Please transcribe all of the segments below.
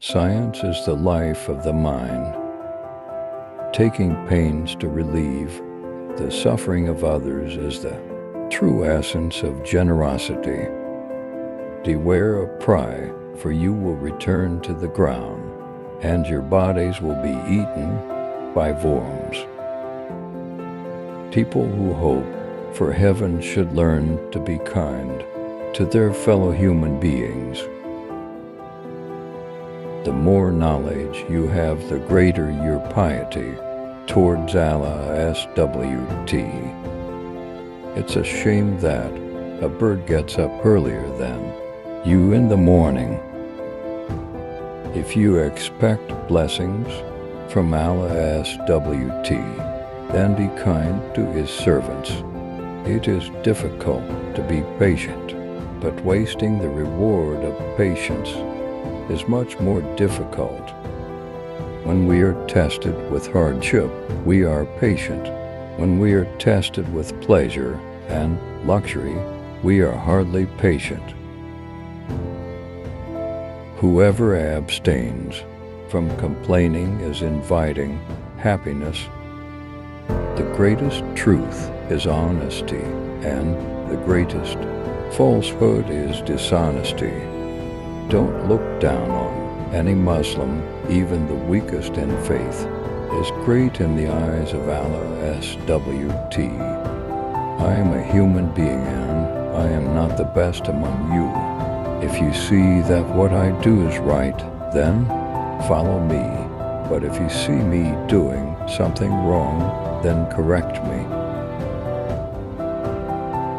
Science is the life of the mind, taking pains to relieve the suffering of others is the true essence of generosity. Beware of pride, for you will return to the ground, and your bodies will be eaten by worms. People who hope for heaven should learn to be kind to their fellow human beings. The more knowledge you have, the greater your piety towards Allah. SWT. It's a shame that a bird gets up earlier than you in the morning. If you expect blessings from Allah, SWT, then be kind to His servants. It is difficult to be patient, but wasting the reward of patience is much more difficult. When we are tested with hardship, we are patient. When we are tested with pleasure and luxury, we are hardly patient. Whoever abstains from complaining is inviting happiness. The greatest truth is honesty, and the greatest falsehood is dishonesty. Don't look down on any Muslim. Even the weakest in faith is great in the eyes of Allah, SWT. I am a human being and I am not the best among you. If you see that what I do is right, then follow me. But if you see me doing something wrong, then correct me.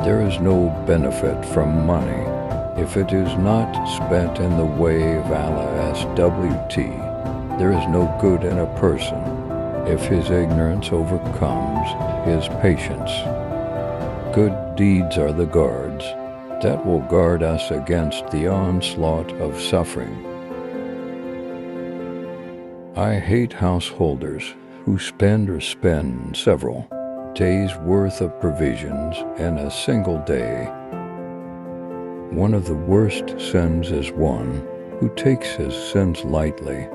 There is no benefit from money if it is not spent in the way of Allah, SWT. There is no good in a person if his ignorance overcomes his patience. Good deeds are the guards that will guard us against the onslaught of suffering. I hate householders who spend several days' worth of provisions in a single day. One of the worst sins is one who takes his sins lightly.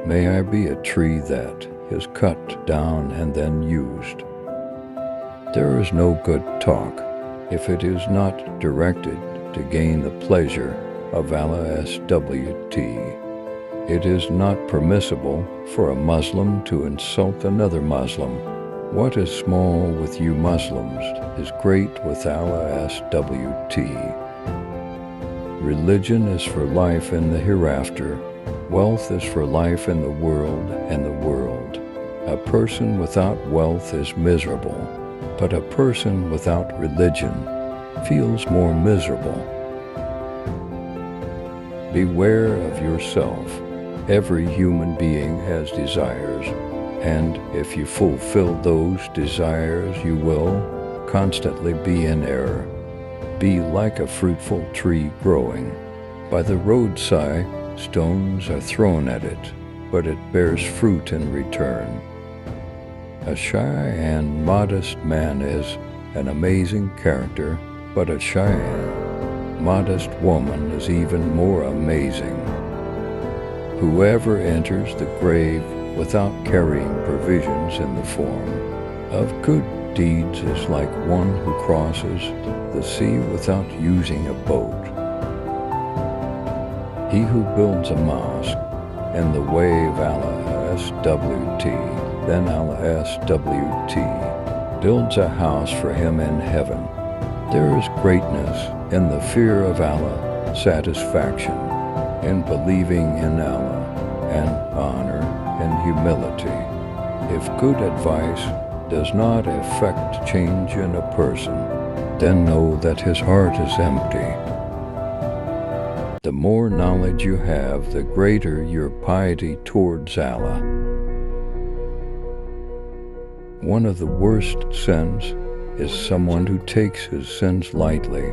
May I be a tree that is cut down and then used. There is no good talk if it is not directed to gain the pleasure of Allah, SWT. It is not permissible for a Muslim to insult another Muslim. What is small with you Muslims is great with Allah, SWT. Religion is for life in the hereafter. Wealth is for life in the world and the world. A person without wealth is miserable, but a person without religion feels more miserable. Beware of yourself. Every human being has desires, and if you fulfill those desires, you will constantly be in error. Be like a fruitful tree growing by the roadside. Stones are thrown at it, but it bears fruit in return. A shy and modest man is an amazing character, but a shy and modest woman is even more amazing. Whoever enters the grave without carrying provisions in the form of good deeds is like one who crosses the sea without using a boat. He who builds a mosque in the way of Allah, SWT, then Allah, SWT, builds a house for him in heaven. There is greatness in the fear of Allah, satisfaction in believing in Allah, and honor in humility. If good advice does not effect change in a person, then know that his heart is empty. The more knowledge you have, the greater your piety towards Allah. One of the worst sins is someone who takes his sins lightly.